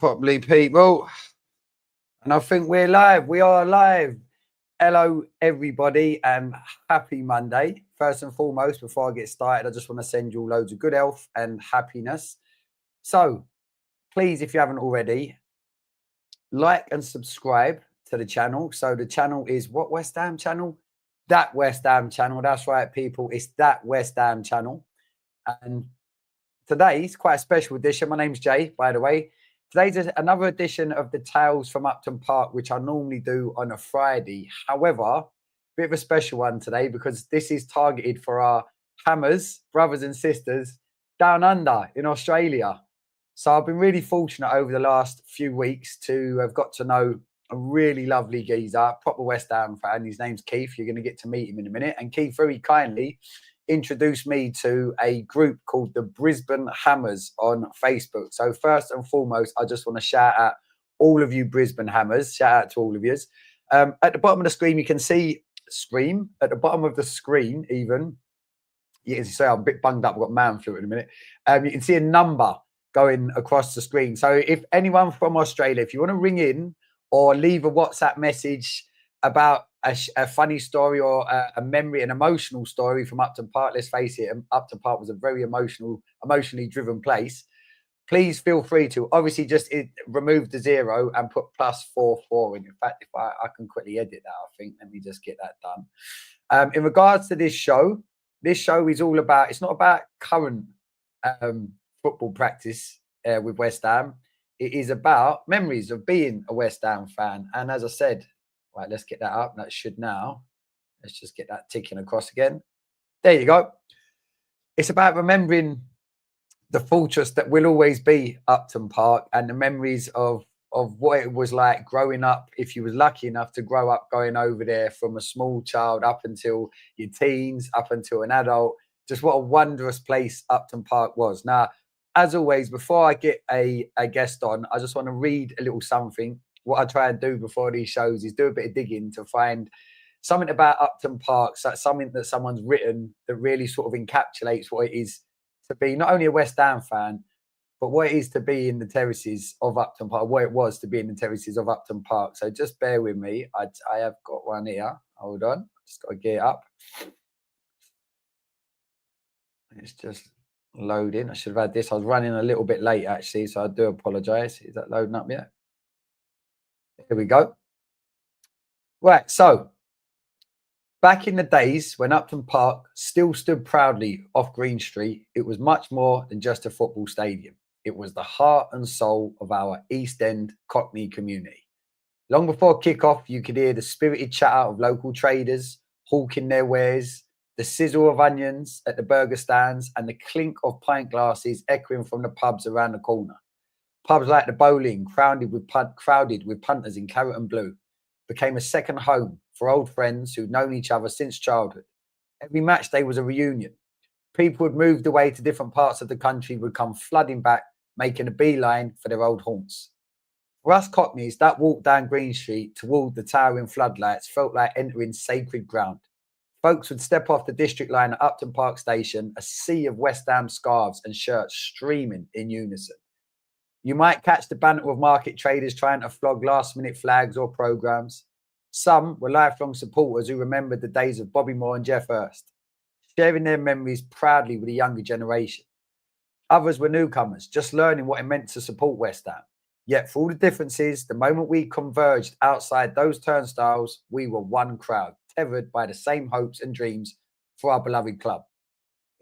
Properly, people. And I think we're live. We are live. Hello, everybody, and happy Monday. First and foremost, before I get started, I just want to send you all loads of good health and happiness. So, please, if you haven't already, like and subscribe to the channel. So, the channel is what West Ham channel? That West Ham channel. That's right, people. It's that West Ham channel. And today's quite a special edition. My name's Jay, by the way. Today's another edition of the Tales from Upton Park, which I normally do on a Friday. However, a bit of a special one today because this is targeted for our Hammers, brothers and sisters, down under in Australia. So I've been really fortunate over the last few weeks to have got to know a really lovely geezer, proper West Ham fan. His name's Keith. You're going to get to meet him in a minute. And Keith very kindly introduced me to a group called the Brisbane Hammers on Facebook. So first and foremost, I just want to shout out all of you Brisbane Hammers. Shout out to all of you. At the bottom of the screen, you can see at the bottom of the screen, even you can see I'm a bit bunged up. I've got man flu in a minute. You can see a number going across the screen. So if anyone from Australia, if you want to ring in or leave a WhatsApp message about a funny story or a memory, an emotional story from Upton Park. Let's face it, Upton Park was a very emotionally driven place. Please feel free to obviously just remove the 0 and put +44 in. In fact, if I can quickly edit that, I think. Let me just get that done. In regards to this show is all about, it's not about current football practice with West Ham. It is about memories of being a West Ham fan. And as I said, right, let's get that up. That should now. Let's just get that ticking across again. There you go. It's about remembering the fortress that will always be Upton Park and the memories of what it was like growing up, if you was lucky enough to grow up going over there from a small child up until your teens, up until an adult. Just what a wondrous place Upton Park was. Now, as always, before I get a guest on, I just want to read a little something. What I try and do before these shows is do a bit of digging to find something about Upton Park, something that someone's written that really sort of encapsulates what it is to be not only a West Ham fan, but what it is to be in the terraces of Upton Park, what it was to be in the terraces of Upton Park. So just bear with me. I have got one here. Hold on. Just got to get it up. It's just loading. I should have had this. I was running a little bit late, actually, so I do apologise. Is that loading up yet? Here we go. Right, so back in the days when Upton Park still stood proudly off Green Street, it was much more than just a football stadium. It was the heart and soul of our East End Cockney community. Long before kick-off, you could hear the spirited chatter of local traders hawking their wares, the sizzle of onions at the burger stands, and the clink of pint glasses echoing from the pubs around the corner. Pubs like the Bowling, crowded with punters in claret and blue, became a second home for old friends who'd known each other since childhood. Every match day was a reunion. People who'd moved away to different parts of the country would come flooding back, making a beeline for their old haunts. For us Cockneys, that walk down Green Street toward the towering floodlights felt like entering sacred ground. Folks would step off the district line at Upton Park Station, a sea of West Ham scarves and shirts streaming in unison. You might catch the banter of market traders trying to flog last-minute flags or programmes. Some were lifelong supporters who remembered the days of Bobby Moore and Jeff Hurst, sharing their memories proudly with the younger generation. Others were newcomers, just learning what it meant to support West Ham. Yet for all the differences, the moment we converged outside those turnstiles, we were one crowd, tethered by the same hopes and dreams for our beloved club.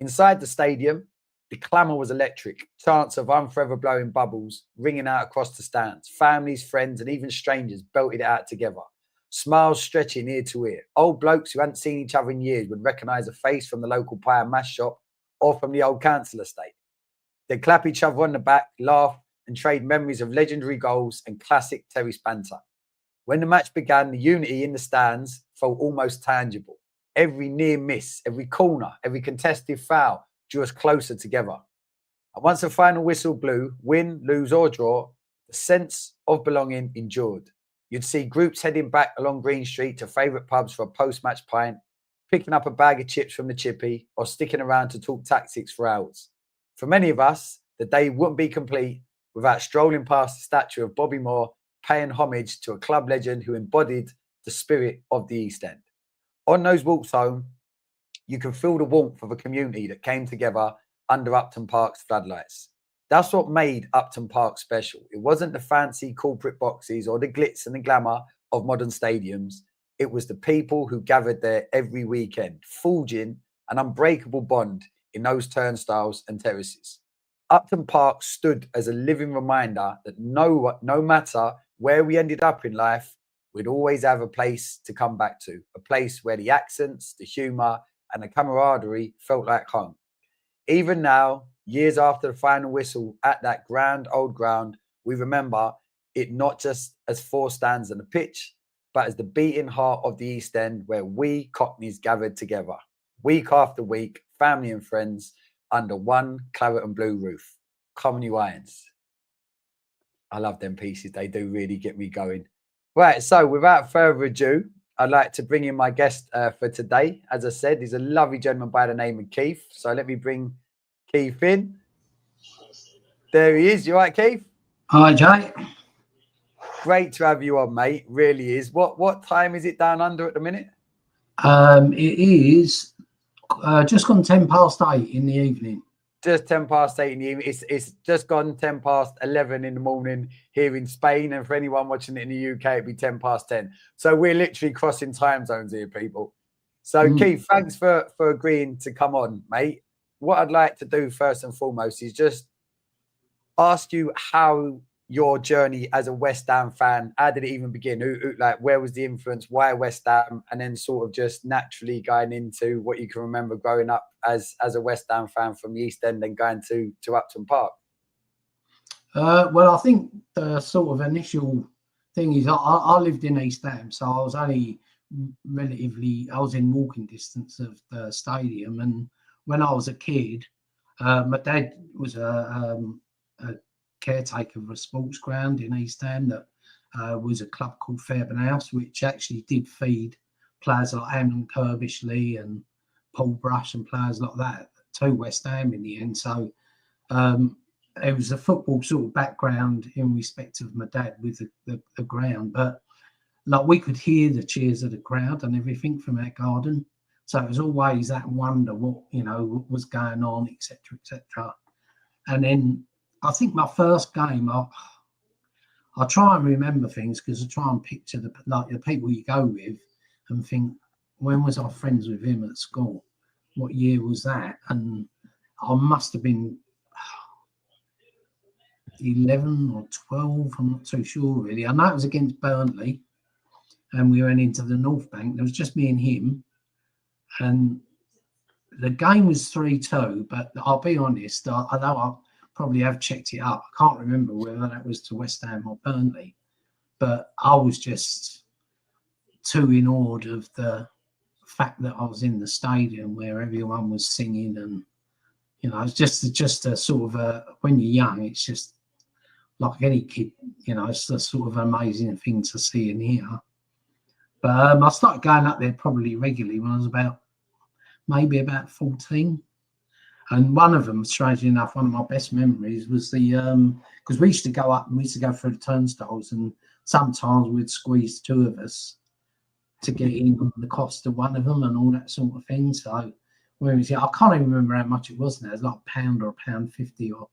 Inside the stadium, the clamour was electric, chants of unforever blowing bubbles ringing out across the stands. Families, friends, and even strangers belted it out together, smiles stretching ear to ear. Old blokes who hadn't seen each other in years would recognise a face from the local pie and mash shop or from the old council estate. They'd clap each other on the back, laugh, and trade memories of legendary goals and classic terrace banter. When the match began, the unity in the stands felt almost tangible. Every near miss, every corner, every contested foul drew us closer together. And once the final whistle blew, win, lose or draw, the sense of belonging endured. You'd see groups heading back along Green Street to favourite pubs for a post-match pint, picking up a bag of chips from the chippy, or sticking around to talk tactics for hours. For many of us, the day wouldn't be complete without strolling past the statue of Bobby Moore, paying homage to a club legend who embodied the spirit of the East End. On those walks home, you can feel the warmth of a community that came together under Upton Park's floodlights. That's what made Upton Park special. It wasn't the fancy corporate boxes or the glitz and the glamour of modern stadiums. It was the people who gathered there every weekend, forging an unbreakable bond in those turnstiles and terraces. Upton Park stood as a living reminder that no matter where we ended up in life, we'd always have a place to come back to, a place where the accents, the humour, and the camaraderie felt like home. Even now, years after the final whistle at that grand old ground, we remember it not just as four stands on the pitch, but as the beating heart of the East End, where we Cockneys gathered together, week after week, family and friends, under one claret and blue roof. Comedy Irons. I love them pieces. They do really get me going. Right, so without further ado, I'd like to bring in my guest for today. As I said, he's a lovely gentleman by the name of Keith. So let me bring Keith in. There he is. You all right, Keith? Hi, Jay. Great to have you on, mate. Really is. What time is it down under at the minute? It is just gone 8:10 in the evening. Just 8:10 in the evening. It's just gone 11:10 in the morning here in Spain, and for anyone watching it in the UK, it'd be 10:10. So we're literally crossing time zones here, people. So Keith, thanks for agreeing to come on, mate. What I'd like to do first and foremost is just ask you how your journey as a West Ham fan, how did it even begin? Where was the influence? Why West Ham? And then sort of just naturally going into what you can remember growing up as a West Ham fan from the East End and going to Upton Park. Well, I think the sort of initial thing is I lived in East Ham, so I was only I was in walking distance of the stadium. And when I was a kid, my dad was a caretaker of a sports ground in East Ham that was a club called Fairburn House, which actually did feed players like Hamlin Kirbishley and Paul Brush and players like that to West Ham in the end. So it was a football sort of background in respect of my dad with the ground, but like we could hear the cheers of the crowd and everything from our garden. So it was always that wonder what was going on, etc., etc. And then I think my first game, I try and remember things because I try and picture the people you go with and think, when was I friends with him at school? What year was that? And I must have been 11 or 12. I'm not too sure really. I know it was against Burnley, and we went into the North Bank. There was just me and him, and the game was 3-2. But I'll be honest, I know I probably have checked it up. I can't remember whether that was to West Ham or Burnley, but I was just too in awe of the fact that I was in the stadium where everyone was singing, and it's just a sort of when you're young, it's just like any kid, it's a sort of amazing thing to see and hear. But I started going up there probably regularly when I was maybe about 14. And one of them, strangely enough, one of my best memories was because we used to go up and we used to go through the turnstiles, and sometimes we'd squeeze two of us to get in the cost of one of them and all that sort of thing. So when we I can't even remember how much it was now. It was like £1 or £1.50,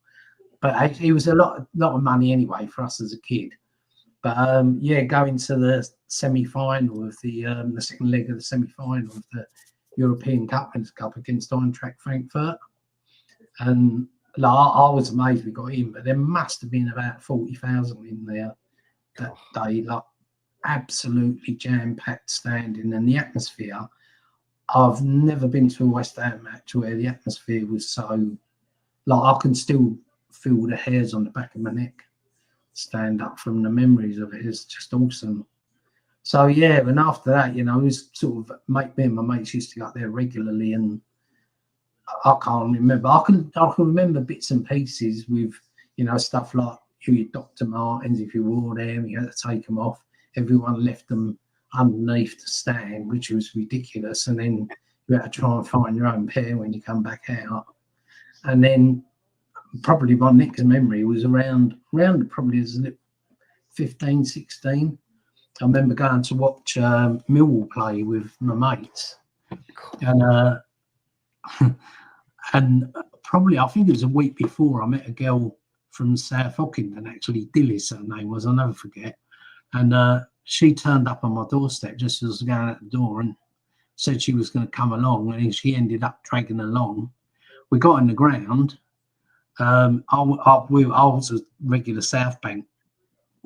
but it was a lot of money anyway for us as a kid. But going to the semi-final of the second leg of the semi-final of the European Cup against Eintracht Frankfurt. And I was amazed we got in, but there must have been about 40,000 in there that day, like absolutely jam-packed standing. And the atmosphere, I've never been to a West Ham match where the atmosphere was so, I can still feel the hairs on the back of my neck stand up from the memories of it. It's just awesome. So and after that, it was sort of me and my mates used to go up there regularly, and I can't remember. I can remember bits and pieces with, stuff like your Dr. Martens. If you wore them, you had to take them off. Everyone left them underneath the stand, which was ridiculous. And then you had to try and find your own pair when you come back out. And then probably my next memory was around probably as 15, 16. I remember going to watch Millwall play with my mates, and and probably I think it was a week before I met a girl from South Ockenden, actually Dillis her name was, I'll never forget, and she turned up on my doorstep just as I was going out the door and said she was going to come along, and she ended up dragging along. We got in the ground. I was a regular South Bank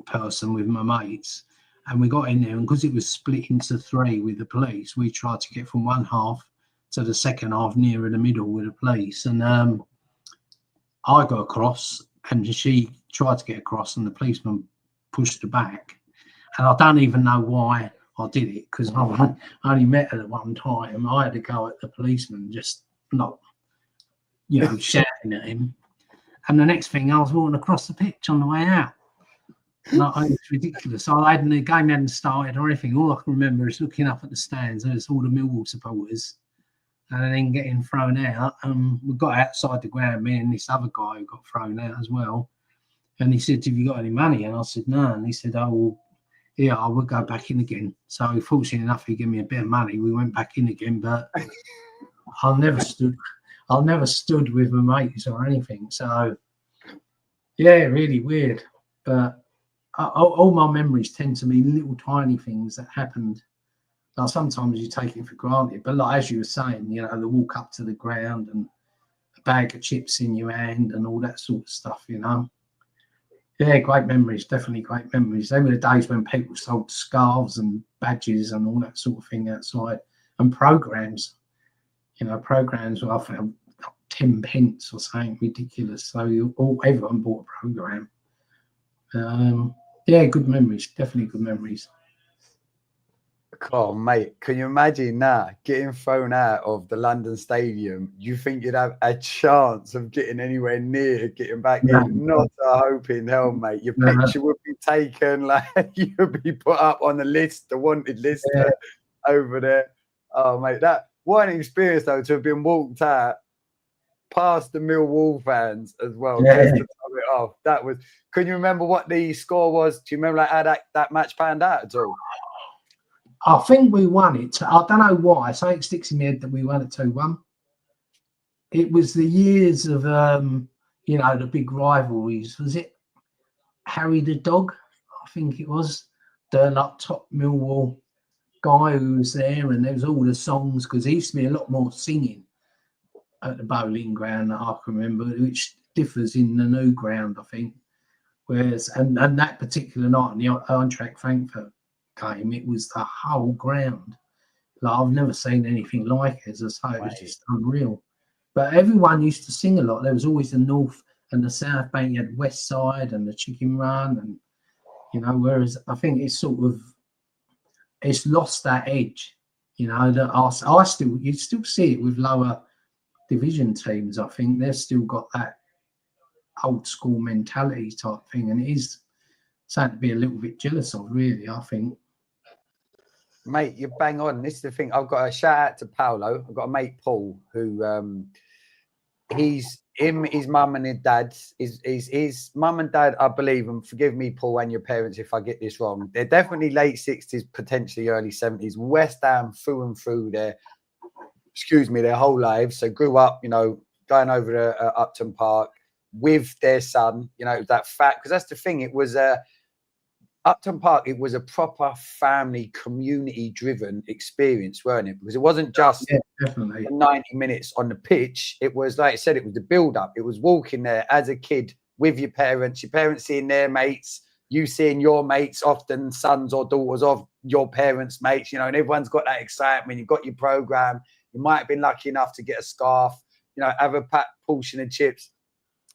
person with my mates, and we got in there, and because it was split into three with the police, we tried to get from one half to the second half nearer the middle with the police, and I got across and she tried to get across, and the policeman pushed her back, and I don't even know why I did it, because I only met her at one time. I had to go at the policeman, just not, shouting at him, and the next thing I was walking across the pitch on the way out. No, it's ridiculous. The game hadn't started or anything. All I can remember is looking up at the stands. There's all the Millwall supporters, and then getting thrown out. We got outside the ground, me and this other guy who got thrown out as well. And he said, "Have you got any money?" And I said, "No." And he said, "Oh, well, yeah, I would go back in again." So fortunately enough, he gave me a bit of money. We went back in again, but I never stood with my mates or anything. So yeah, really weird, but. All my memories tend to be little tiny things that happened. Now, sometimes you take it for granted, but like as you were saying, the walk up to the ground and a bag of chips in your hand and all that sort of stuff, Yeah, great memories, definitely great memories. They were the days when people sold scarves and badges and all that sort of thing outside, and programs. Programs were often 10 pence or something ridiculous. So everyone bought a program. Yeah, good memories, definitely good memories. Oh, mate, can you imagine now getting thrown out of the London Stadium? You think you'd have a chance of getting anywhere near getting back in? Not a hope in hell, mate. Your picture would be taken, like you'd be put up on the list, the wanted list over there. Oh, mate, what an experience though, to have been walked out past the Millwall fans as well, just to top it off. That was. Can you remember what the score was? Do you remember how that match panned out at all? I think we won it. I don't know why. Something sticks in my head that we won it 2-1. It was the years of the big rivalries. Was it Harry the Dog? I think it was the top Millwall guy who was there, and there was all the songs, because there used to be a lot more singing at the bowling ground that I can remember, which differs in the new ground, I think. Whereas, and that particular night in the Eintracht Frankfurt game, it was the whole ground. Like, I've never seen anything like it. As I say, it was just unreal. But everyone used to sing a lot. There was always the North and the South Bank. You had West Side and the Chicken Run, and whereas I think it's lost that edge. That you still see it with lower division teams. I think they've still got that old school mentality type thing, and it is something to be a little bit jealous of, really, I think. Mate, you're bang on. This is the thing. I've got a shout out to Paolo. I've got a mate, Paul, who his mum and his dad's his mum and dad, I believe, and forgive me, Paul, and your parents if I get this wrong, they're definitely late 60s, potentially early 70s, West Ham through and through their whole lives. So grew up, going over to Upton Park with their son, that fact, because that's the thing. It was Upton Park, it was a proper family, community-driven experience, weren't it? Because it wasn't just 90 minutes on the pitch. It was, like I said, it was the build-up. It was walking there as a kid with your parents seeing their mates, you seeing your mates, often sons or daughters of your parents' mates, and everyone's got that excitement. You've got your program. You might have been lucky enough to get a scarf, have a portion of chips.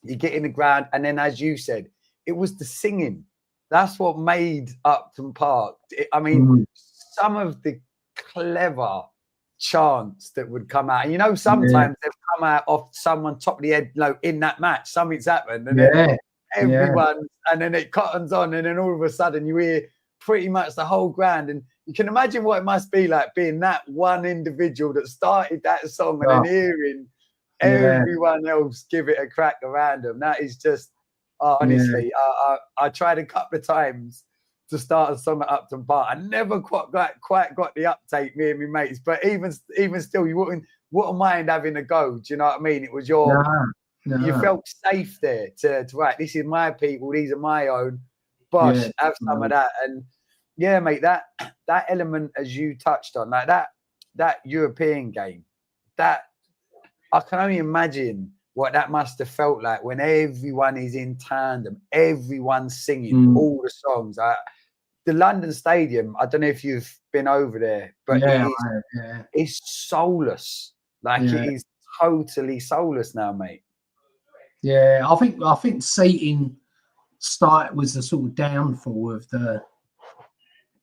You get in the ground, and then, as you said, it was the singing. That's what made Upton Park. Some of the clever chants that would come out. And sometimes they've come out off someone top of the head, in that match. Something's happened. And then everyone, and then it cottons on, and then all of a sudden you hear pretty much the whole ground. And you can imagine what it must be like being that one individual that started that song and then hearing everyone else give it a crack around them. That is just honestly, I tried a couple of times to start a song at Upton Park. I never quite got the uptake, me and my mates. But even still, you wouldn't mind having a go. Do you know what I mean? It was your you felt safe there to right. This is my people. These are my own. Bosh, have some of that. And yeah, mate, that element, as you touched on, like that European game, that I can only imagine what that must have felt like when everyone is in tandem, everyone's singing all the songs. The London Stadium, I don't know if you've been over there, but it's soulless. Like it is totally soulless now, mate. Yeah, I think seating was the sort of downfall of the,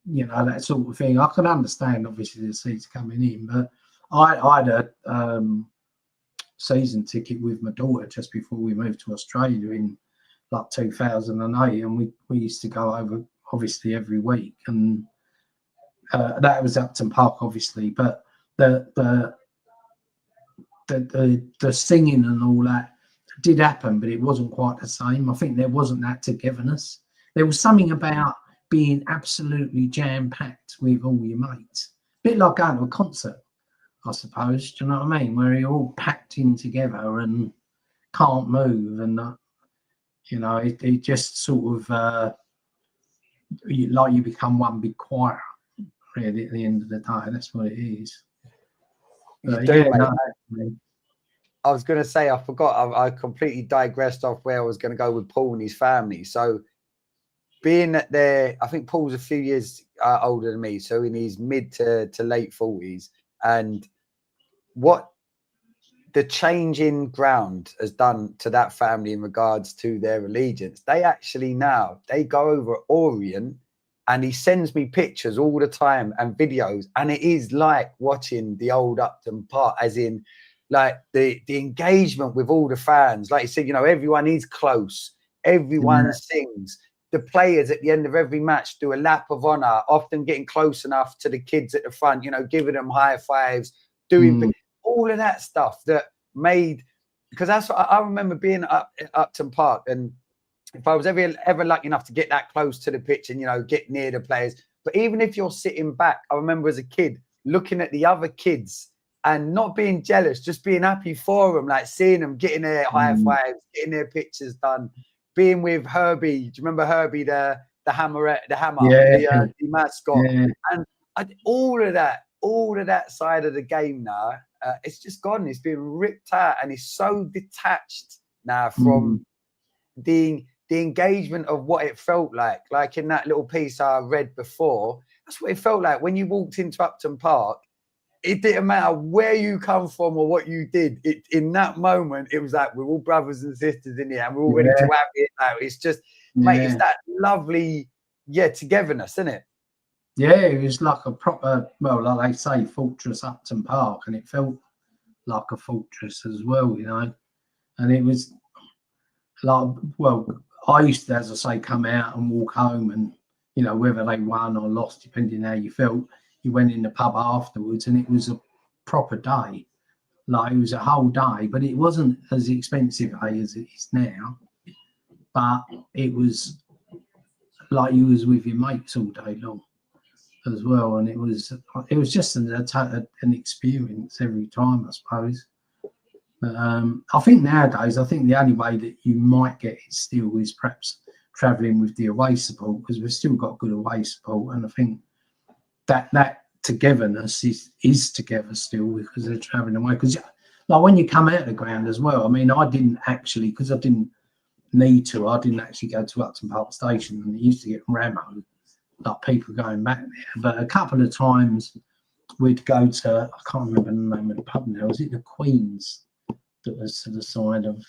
you know, that sort of thing. I can understand obviously the seats coming in, but I had a season ticket with my daughter just before we moved to Australia in like 2008, and we used to go over obviously every week, and that was Upton Park obviously, but the singing and all that did happen, but it wasn't quite the same. I think there wasn't that togetherness. There was something about being absolutely jam-packed with all your mates, a bit like going to a concert, I suppose. Do you know what I mean? Where you're all packed in together and can't move, and you know, it just sort of like you become one big choir, really. At the end of the day, that's what it is. I was going to say, I forgot. I completely digressed off where I was going to go with Paul and his family. So, being that I think Paul's a few years older than me, so in his mid to late 40s, and what the change in ground has done to that family in regards to their allegiance. They actually now they go over Orient, and he sends me pictures all the time and videos, and it is like watching the old Upton Park, as in like the engagement with all the fans. Like you said, you know, everyone is close, everyone sings. The players at the end of every match do a lap of honor, often getting close enough to the kids at the front, you know, giving them high fives, doing all of that stuff that made, because that's what I remember being at Upton Park, and if I was ever lucky enough to get that close to the pitch and, you know, get near the players, but even if you're sitting back, I remember as a kid looking at the other kids and not being jealous, just being happy for them, like seeing them getting their high fives, getting their pictures done, being with Herbie. Do you remember Herbie, the hammer, the mascot? And all of that side of the game now, it's just gone. It's been ripped out, and it's so detached now from the engagement of what it felt like. Like in that little piece I read before, that's what it felt like when you walked into Upton Park. It didn't matter where you come from or what you did. In that moment, it was like we're all brothers and sisters in here, and we're all ready to have it now. It's just, mate, it's that lovely, togetherness, isn't it? Yeah, it was like a proper, well, like they say, fortress Upton Park, and it felt like a fortress as well, you know. And it was like, well, I used to, as I say, come out and walk home, and, you know, whether they won or lost, depending how you felt, you went in the pub afterwards, and it was a proper day. Like, it was a whole day, but it wasn't as expensive as it is now. But it was like you was with your mates all day long as well, and it was just an experience every time, I suppose. But I think nowadays, the only way that you might get it still is perhaps travelling with the away support, because we've still got good away support, and I think that togetherness is together still because they're travelling away. Because like when you come out of the ground as well, I mean, I didn't actually, because I didn't need to, I didn't actually go to Upton Park Station, and it used to get rammed, like people going back there. But a couple of times we'd go to, I can't remember the name of the pub now, was it the Queen's that was to the side of,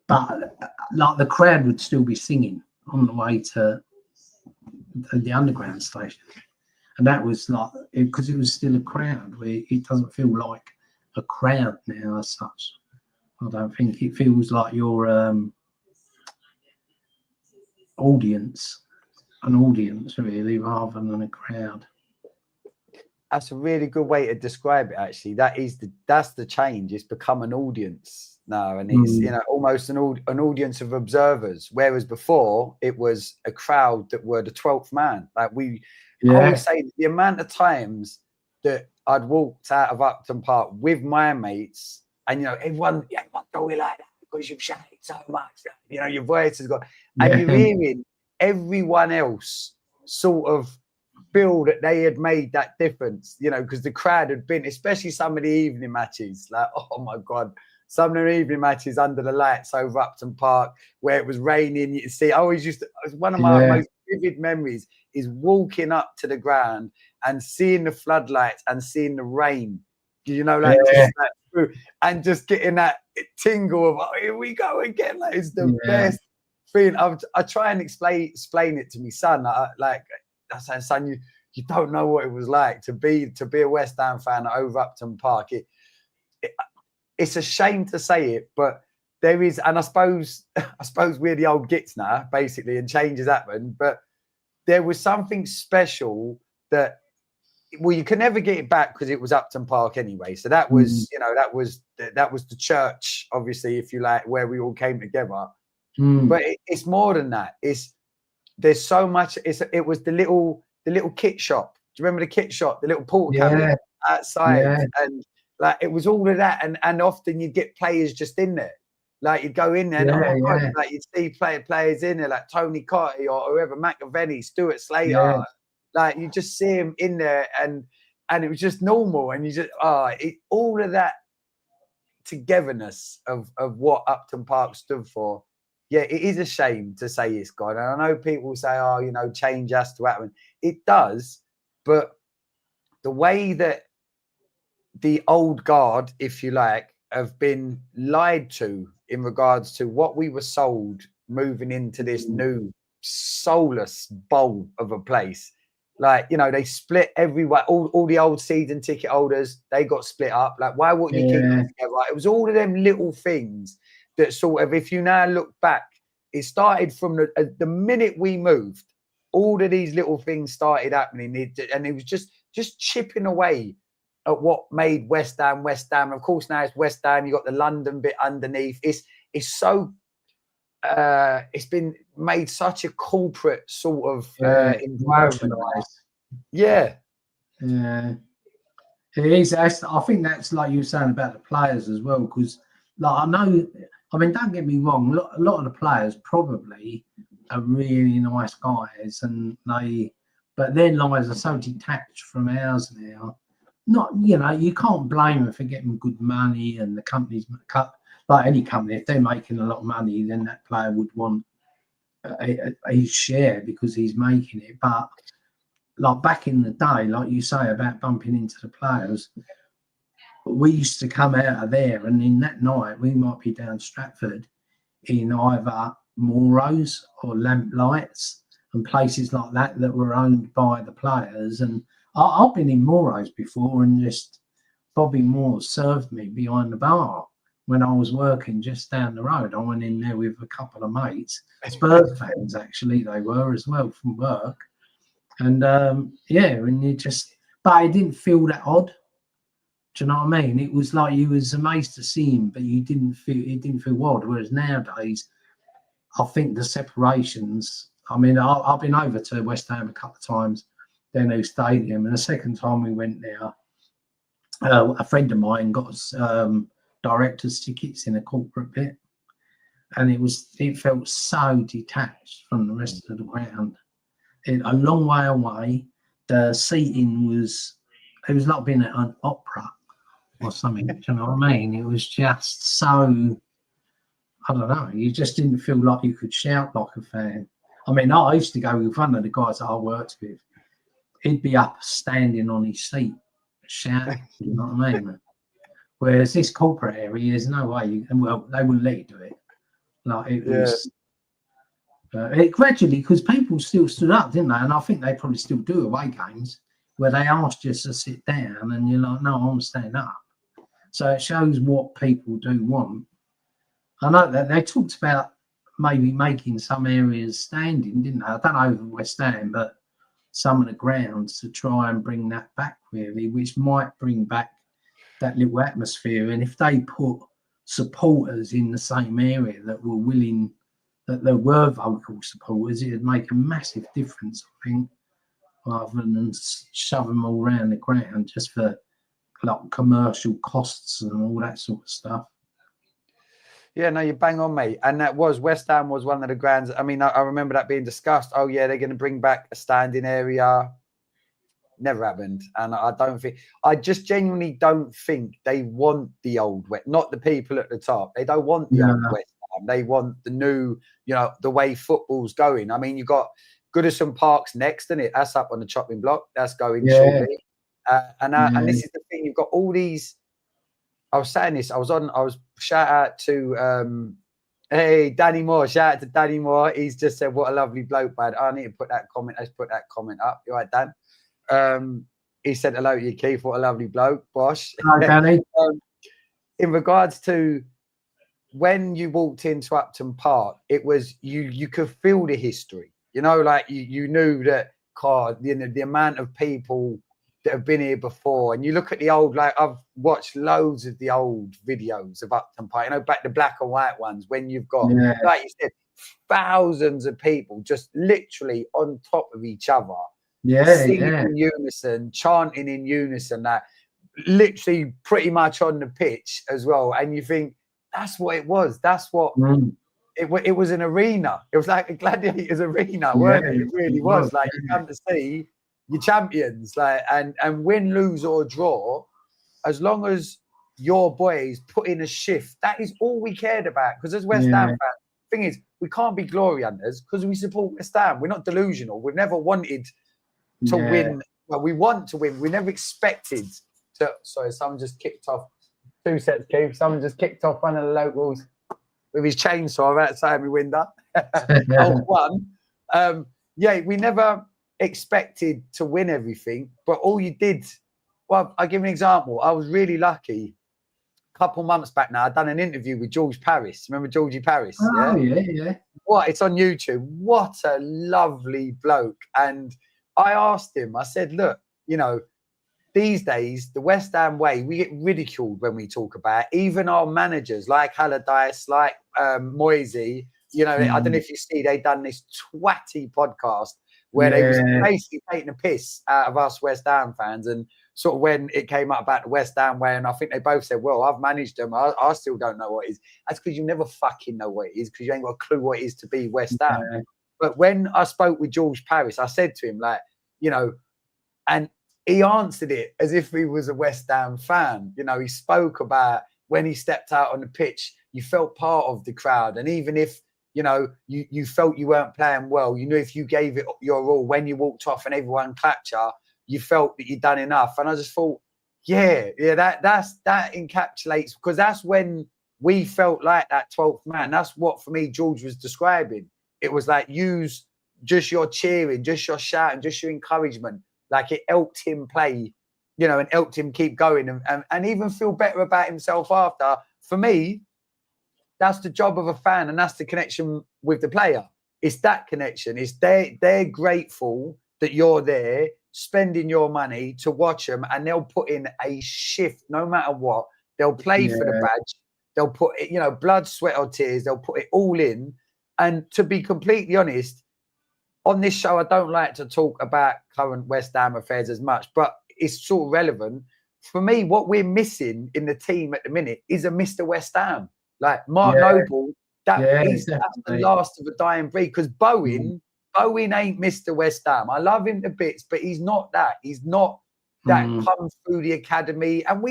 but like the crowd would still be singing on the way to the underground station. And that was like, because it was still a crowd, where it doesn't feel like a crowd now as such. I don't think it feels like your audience really, rather than a crowd. That's a really good way to describe it. Actually, that's the change. It's become an audience now, and it's almost an audience of observers. Whereas before, it was a crowd that were the 12th man. Like I always say, the amount of times that I'd walked out of Upton Park with my mates, and everyone going like that because you've shouted so much. Your voice has got, and you're hearing everyone else sort of feel that they had made that difference, because the crowd had been, especially some of the evening matches, like, oh my God, some of the evening matches under the lights over Upton Park where it was raining. You see, I always one of my most vivid memories is walking up to the ground and seeing the floodlights and seeing the rain, just like through, and just getting that tingle of, oh, here we go again. Like, it's the best thing. I try and explain it to my son. I say, son, you don't know what it was like to be a West Ham fan over Upton Park. It's a shame to say it, but there is, and I suppose we're the old gits now, basically, and changes happen. But there was something special that, well, you can never get it back because it was Upton Park anyway. So that was, that was the church, obviously, if you like, where we all came together. But it's more than that. There's so much. It was the little kit shop. Do you remember the kit shop? The little porta cabin outside, and like it was all of that. And often you'd get players just in there. Like you'd go in there, and oh my God, like you'd see players in there, like Tony Coyi or whoever, McAvenny, Stuart Slater. Like you just see him in there, and it was just normal. And you just all of that togetherness of what Upton Park stood for. Yeah, it is a shame to say it's gone. And I know people say, oh, change has to happen. It does, but the way that the old guard, if you like, have been lied to in regards to what we were sold moving into this new soulless bowl of a place. Like, they split everywhere. All the old season ticket holders, they got split up. Like, why wouldn't you keep them together? It was all of them little things that sort of, if you now look back, it started from the minute we moved, all of these little things started happening. And it was just chipping away at what made West Ham West Ham. Of course, now it's West Ham. You got the London bit underneath. It's so it's been made such a corporate sort of environment. Yeah. It is. I think that's like you were saying about the players as well, because like don't get me wrong, a lot of the players probably are really nice guys, but their lives are so detached from ours now. Not, you can't blame them for getting good money, and the company's cut. Like any company, if they're making a lot of money, then that player would want a share because he's making it. But like back in the day, like you say about bumping into the players, we used to come out of there, and in that night we might be down Stratford in either Moros or Lamplights and places like that were owned by the players. And I've been in Moros before, and just Bobby Moore served me behind the bar when I was working just down the road. I went in there with a couple of mates, Spurs fans actually, they were as well from work. And and but it didn't feel that odd. Do you know what I mean? It was like you was amazed to see him, but it didn't feel odd. Whereas nowadays, I think the separations. I mean, I've been over to West Ham a couple of times, their new stadium, and the second time we went there, a friend of mine got us director's tickets in a corporate bit, and it felt so detached from the rest of the ground. A long way away, the seating was like being at an opera or something. Do you know what I mean? It was just so, I don't know, you just didn't feel like you could shout like a fan. I mean, I used to go with one of the guys that I worked with. He'd be up standing on his seat shouting, you know what I mean? Whereas this corporate area, there's no way they wouldn't let you do it. Like it was it gradually, because people still stood up, didn't they? And I think they probably still do away games where they asked you to sit down, and you're like, no, I'm staying up. So it shows what people do want. I know that they talked about maybe making some areas standing, didn't they? I don't know over West Ham, but some of the grounds to try and bring that back, really, which might bring back that little atmosphere. And if they put supporters in the same area that were willing, that there were vocal supporters, it would make a massive difference, I think, rather than shove them all around the ground just for like commercial costs and all that sort of stuff. Yeah, no, you bang on, mate. And that was, West Ham was one of the grounds. I mean, I remember that being discussed. Oh, yeah, they're going to bring back a standing area. Never happened. And I just genuinely don't think they want the old West, not the people at the top. They don't want the old West Ham. They want the new, the way football's going. I mean, you've got Goodison Park's next, isn't it? That's up on the chopping block. That's going shortly. And this is the thing. You've got all these. I was saying this. I was shout out to hey Danny Moore. Shout out to Danny Moore. He's just said, "What a lovely bloke, man." I need to put that comment. Let's put that comment up. You right, Dan? He said hello to you, Keith. What a lovely bloke, Bosh. Hi, Danny. In regards to when you walked into Upton Park, it was you could feel the history. Like you knew that the amount of people that have been here before, and you look at the old, like I've watched loads of the old videos of Upton Park, back the black and white ones, when you've got, like you said, thousands of people just literally on top of each other, singing in unison, chanting in unison, that literally pretty much on the pitch as well. And you think that's what it was. That's what it was, an arena. It was like a gladiators arena, weren't it? It really was. Like you come to see your champions, like, and win, lose or draw, as long as your boys put in a shift, that is all we cared about. Because as West Ham fans, the thing is, we can't be glory hunters because we support West Ham. We're not delusional. We've never wanted to win. Well, we want to win. We never expected to. Sorry, someone just kicked off. 2 sets, Keith. Someone just kicked off one of the locals with his chainsaw outside my window. We never expected to win everything, but all you did, well, I'll give an example. I was really lucky. A couple months back now, I'd done an interview with George Paris. Remember Georgie Paris? Yeah. What? It's on YouTube. What a lovely bloke. And I asked him, I said, look, these days, the West Ham way, we get ridiculed when we talk about it. Even our managers like Allardyce, like Moisey, I don't know if you see, they done this twatty podcast where they was basically taking a piss out of us West Ham fans. And sort of when it came up about the West Ham way, and I think they both said, well, I've managed them. I still don't know what it is. That's because you never fucking know what it is, because you ain't got a clue what it is to be West Ham. But when I spoke with George Paris, I said to him, like, and he answered it as if he was a West Ham fan. He spoke about when he stepped out on the pitch, you felt part of the crowd. And even if, you felt you weren't playing well, you knew if you gave it your all, when you walked off and everyone clapped you felt that you'd done enough. And I just thought, that encapsulates, because that's when we felt like that 12th man. That's what, for me, George was describing. It was like, use just your cheering, just your shouting, just your encouragement. Like it helped him play, and helped him keep going and even feel better about himself after. For me, that's the job of a fan, and that's the connection with the player. It's that connection. It's they're grateful that you're there, spending your money to watch them, and they'll put in a shift no matter what. They'll play for the badge. They'll put it, blood, sweat or tears. They'll put it all in. And to be completely honest, on this show, I don't like to talk about current West Ham affairs as much, but it's sort of relevant. For me, what we're missing in the team at the minute is a Mr. West Ham. Like Mark Noble, that's the last of a dying breed, because Bowen ain't Mr. West Ham. I love him to bits, but he's not that. He's not that come through the academy. And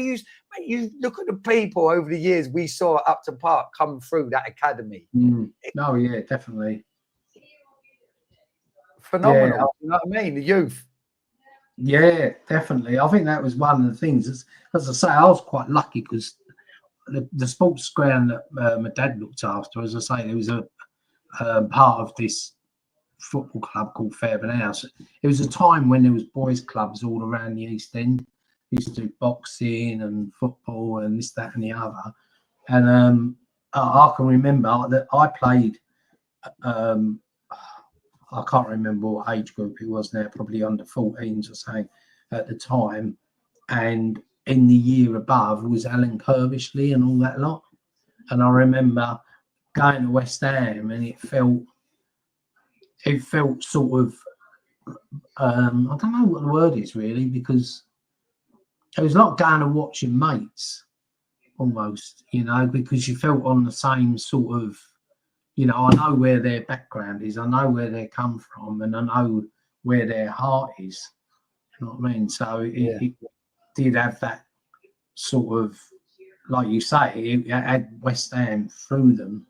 you look at the people over the years we saw at Upton Park come through that academy. Oh, yeah, definitely. Phenomenal. You know what I mean? The youth. Yeah, definitely. I think that was one of the things. As I say, I was quite lucky because the sports ground that my dad looked after, as I say, there was a part of this football club called Fairburn House. It was a time when there was boys clubs all around the East End. We used to do boxing and football and this, that and the other. And I can remember that I played, I I can't remember what age group it was now, probably under 14s or something at the time. And in the year above was Alan Kirbishley and all that lot. And I remember going to West Ham, and it felt sort of I don't know what the word is really, because it was like going and watching mates almost, because you felt on the same sort of, I know where their background is, I know where they come from, and I know where their heart is. You know what I mean? So it did have that sort of, like you say, it had West Ham through them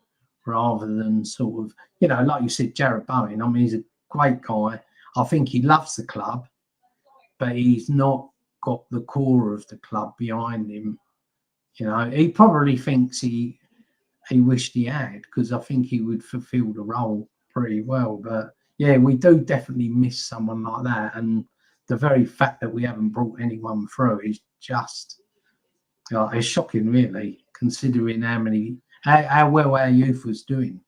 rather than sort of, like you said, Jared Bowen. I mean, he's a great guy. I think he loves the club, but he's not got the core of the club behind him. He probably thinks he wished he had, because I think he would fulfill the role pretty well. But yeah, we do definitely miss someone like that. And the very fact that we haven't brought anyone through is just, it's shocking, really, considering how well our youth was doing.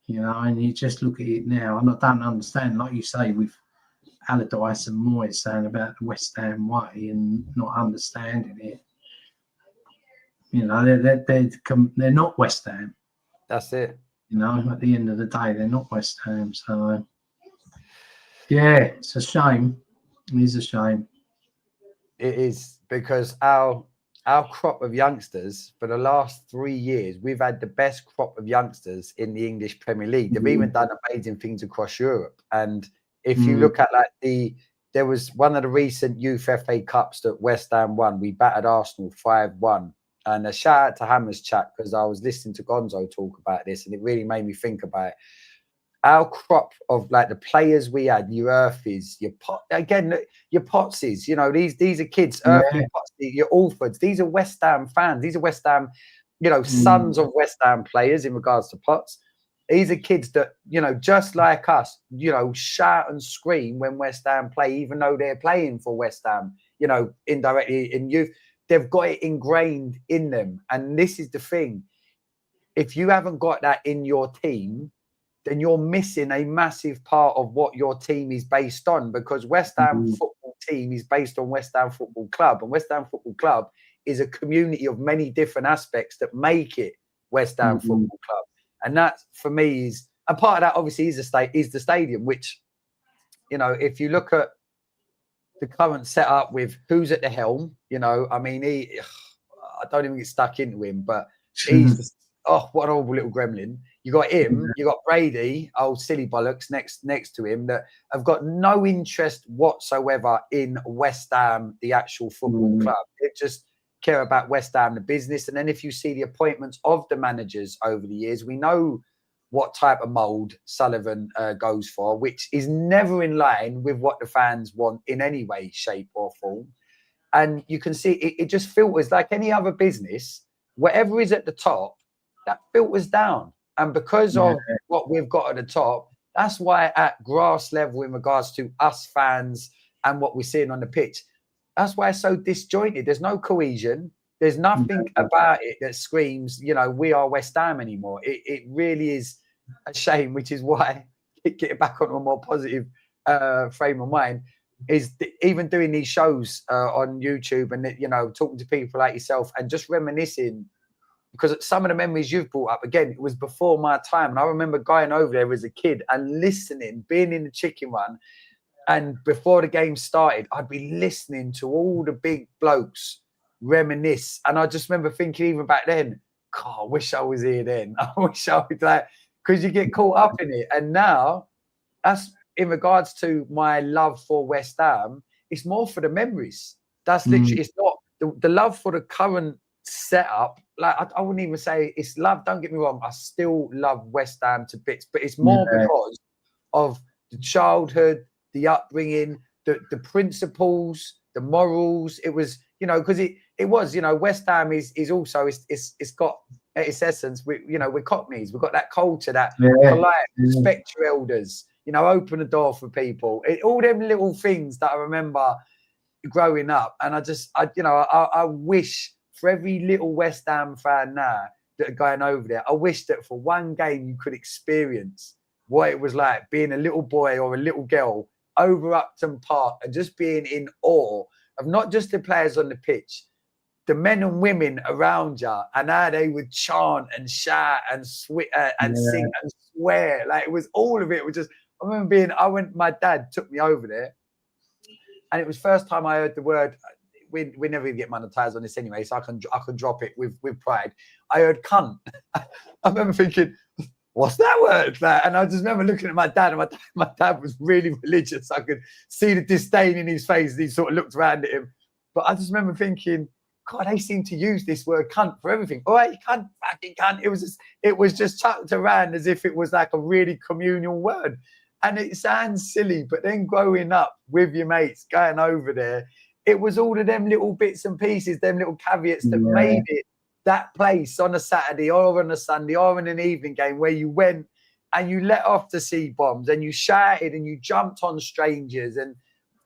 And you just look at it now, and I don't understand, like you say, with Allardyce and Moyes saying about the West Ham way and not understanding it. They're not West Ham. That's it. At the end of the day, they're not West Ham. So, yeah, it's a shame. It is a shame. It is, because our crop of youngsters for the last 3 years, we've had the best crop of youngsters in the English Premier League. They've even done amazing things across Europe. And if you look at there was one of the recent Youth FA Cups that West Ham won. We battered Arsenal 5-1. And a shout out to Hammer's chat, because I was listening to Gonzo talk about this, and it really made me think about it. Our crop of the players we had, your Earthies, your Pottsies, these are kids, Earthy, Potsy, your Alfords, these are West Ham fans, these are West Ham, sons of West Ham players in regards to Potts. These are kids that, just like us, shout and scream when West Ham play, even though they're playing for West Ham, indirectly in youth. They've got it ingrained in them. And this is the thing. If you haven't got that in your team, then you're missing a massive part of what your team is based on, because West Ham football team is based on West Ham Football Club. And West Ham Football Club is a community of many different aspects that make it West Ham Football Club. And that, for me, is, and part of that obviously is the stadium, which, if you look at the current setup with who's at the helm, I don't even get stuck into him, but he's what an horrible little gremlin. You got him, you got Brady, old silly bollocks next to him, that have got no interest whatsoever in West Ham, the actual football club. They just care about West Ham, the business. And then if you see the appointments of the managers over the years, we know what type of mould Sullivan goes for, which is never in line with what the fans want in any way, shape or form. And you can see it just filters like any other business. Whatever is at the top, that filters down. And because of what we've got at the top, that's why at grass level, in regards to us fans and what we're seeing on the pitch, that's why it's so disjointed. There's no cohesion. There's nothing about it that screams, we are West Ham anymore. It really is a shame, which is why, getting back onto a more positive frame of mind, is even doing these shows on YouTube and, talking to people like yourself and just reminiscing, because some of the memories you've brought up, again, it was before my time. And I remember going over there as a kid and listening, being in the chicken run. And before the game started, I'd be listening to all the big blokes reminisce. And I just remember thinking, even back then, God, I wish I was here then. I wish I was because you get caught up in it. And now, that's in regards to my love for West Ham, it's more for the memories. That's literally, it's not the love for the current setup. I wouldn't even say it's love. Don't get me wrong. I still love West Ham to bits, but it's more because of the childhood, the upbringing, the principles, the morals. It was, because it was, West Ham is also, it's got its essence. We're Cockneys. We've got that culture, that polite, respect your elders, open the door for people. All them little things that I remember growing up. And I wish for every little West Ham fan now that are going over there, I wish that for one game you could experience what it was like being a little boy or a little girl over Upton Park and just being in awe of not just the players on the pitch, the men and women around you, and how they would chant and shout and sing and swear. Like, it was all of it. It was just, I remember my dad took me over there, and it was first time I heard the word. We never even get monetized on this anyway, so I can drop it with pride. I heard cunt. I remember thinking, what's that word? And I just remember looking at my dad, and my dad was really religious. I could see the disdain in his face as he sort of looked around at him. But I just remember thinking, God, they seem to use this word cunt for everything. All right, you cunt, fucking cunt. It was just chucked around as if it was like a really communal word. And it sounds silly, but then growing up with your mates, going over there, it was all of them little bits and pieces, them little caveats that made it that place on a Saturday or on a Sunday or in an evening game where you went and you let off the C-bombs and you shouted and you jumped on strangers. And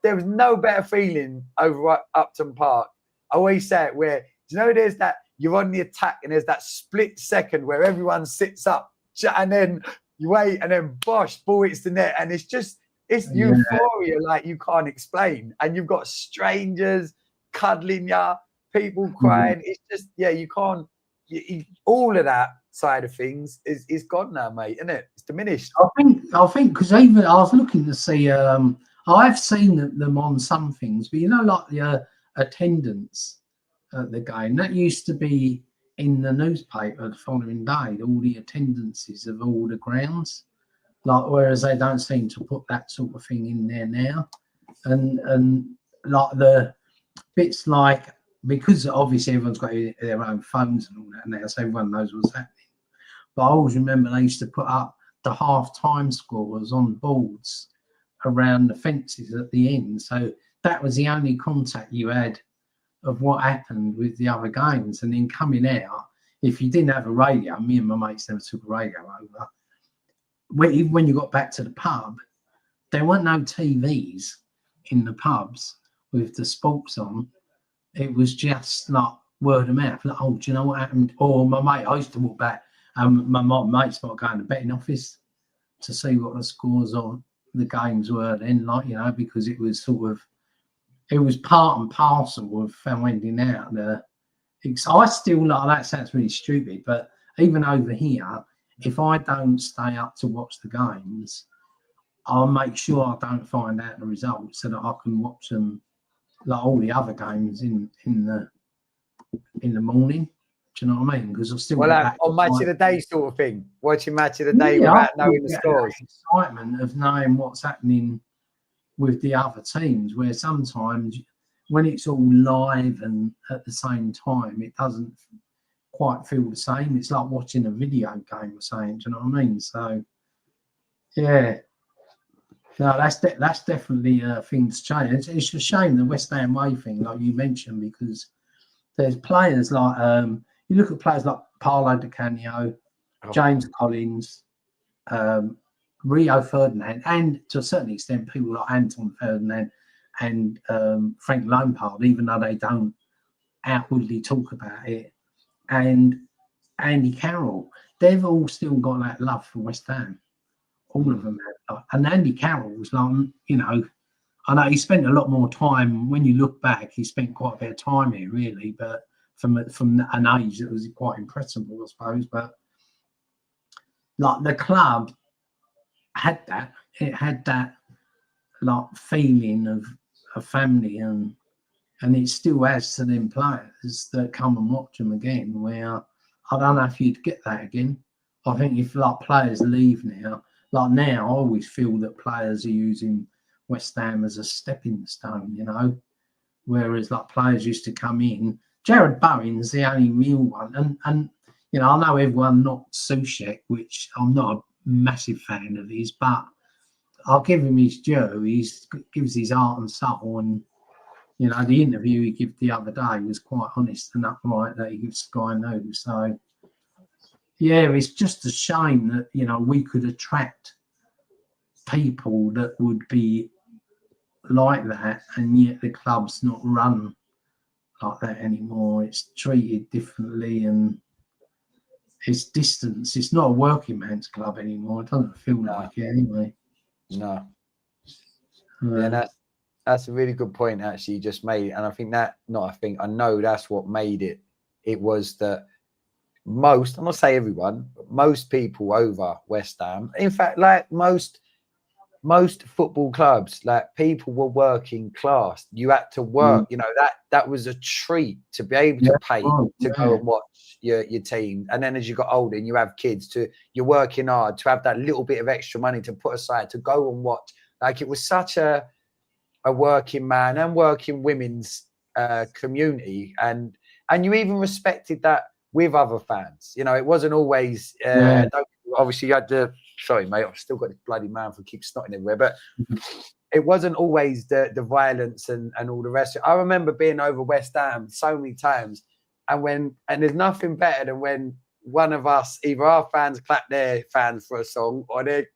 there was no better feeling over Upton Park. I always say it where, there's that, you're on the attack and there's that split second where everyone sits up and then you wait and then bosh, ball hits the net. And it's euphoria like you can't explain. And you've got strangers cuddling you, people crying. It's just, you can't, all of that side of things is gone now, mate, isn't it? It's diminished. I think because even I was looking to see, I've seen them on some things, but like the attendance at the game, that used to be in the newspaper the following day, all the attendances of all the grounds, like, whereas they don't seem to put that sort of thing in there now. And like the bits like, because obviously everyone's got their own phones and all that now, so everyone knows what's happening. But I always remember they used to put up the half-time scores on boards around the fences at the end. So that was the only contact you had of what happened with the other games. And then coming out, if you didn't have a radio, me and my mates never took a radio over. Even when you got back to the pub, there weren't no TVs in the pubs with the sports on. It was just like word of mouth. Like, oh, do you know what happened? Or my mate, I used to walk back, and my mates might go in the betting office to see what the scores of the games were then, like, because it was sort of, it was part and parcel of finding out I still, like, that sounds really stupid, but even over here, if I don't stay up to watch the games, I'll make sure I don't find out the results so that I can watch them like all the other games in the morning. Do you know what I mean? Because I've still like on match of the day sort of thing, watching match of the day without knowing the scores. Excitement of knowing what's happening with the other teams, where sometimes when it's all live and at the same time, it doesn't quite feel the same. It's like watching a video game or something. Do you know what I mean? So, yeah. No, that's definitely things change. It's a shame the West Ham way thing, like you mentioned, because there's players like you look at players like Paolo Di Canio, James Collins, Rio Ferdinand, and to a certain extent people like Anton Ferdinand and Frank Lampard, even though they don't outwardly talk about it, and Andy Carroll. They've all still got that love for West Ham. All of them have. And Andy Carroll was like, I know he spent a lot more time. When you look back, he spent quite a bit of time here, really. But from an age that was quite impressive, I suppose. But like the club had that. It had that like feeling of a family, and it still has to them players that come and watch them again. Where I don't know if you'd get that again. I think if like players leave now. Like now, I always feel that players are using West Ham as a stepping stone, whereas like players used to come in. Jared Bowen's the only real one, and I know everyone not Soucek, which I'm not a massive fan of his, but I'll give him his due. He gives his heart and soul, and the interview he gave the other day was quite honest and upright that he gives Sky News. So. Yeah, it's just a shame that, we could attract people that would be like that, and yet the club's not run like that anymore. It's treated differently, and it's distance. It's not a working man's club anymore. It doesn't feel like it anyway. No. Yeah, that's a really good point actually you just made. And I think I know that's what made it. It was that most, I'm not saying everyone, but most people over West Ham, in fact, like most football clubs, like people were working class. You had to work, you know, that was a treat to be able to pay to go and watch your team. And then as you got older and you have kids, you're working hard to have that little bit of extra money to put aside to go and watch. Like it was such a working man and working women's community, and you even respected that with other fans. You know, it wasn't always obviously you had the sorry mate, I've still got this bloody mouth and keep snotting everywhere, but it wasn't always the violence and all the rest. I remember being over West Ham so many times, and there's nothing better than when one of us, either our fans clap their fans for a song or their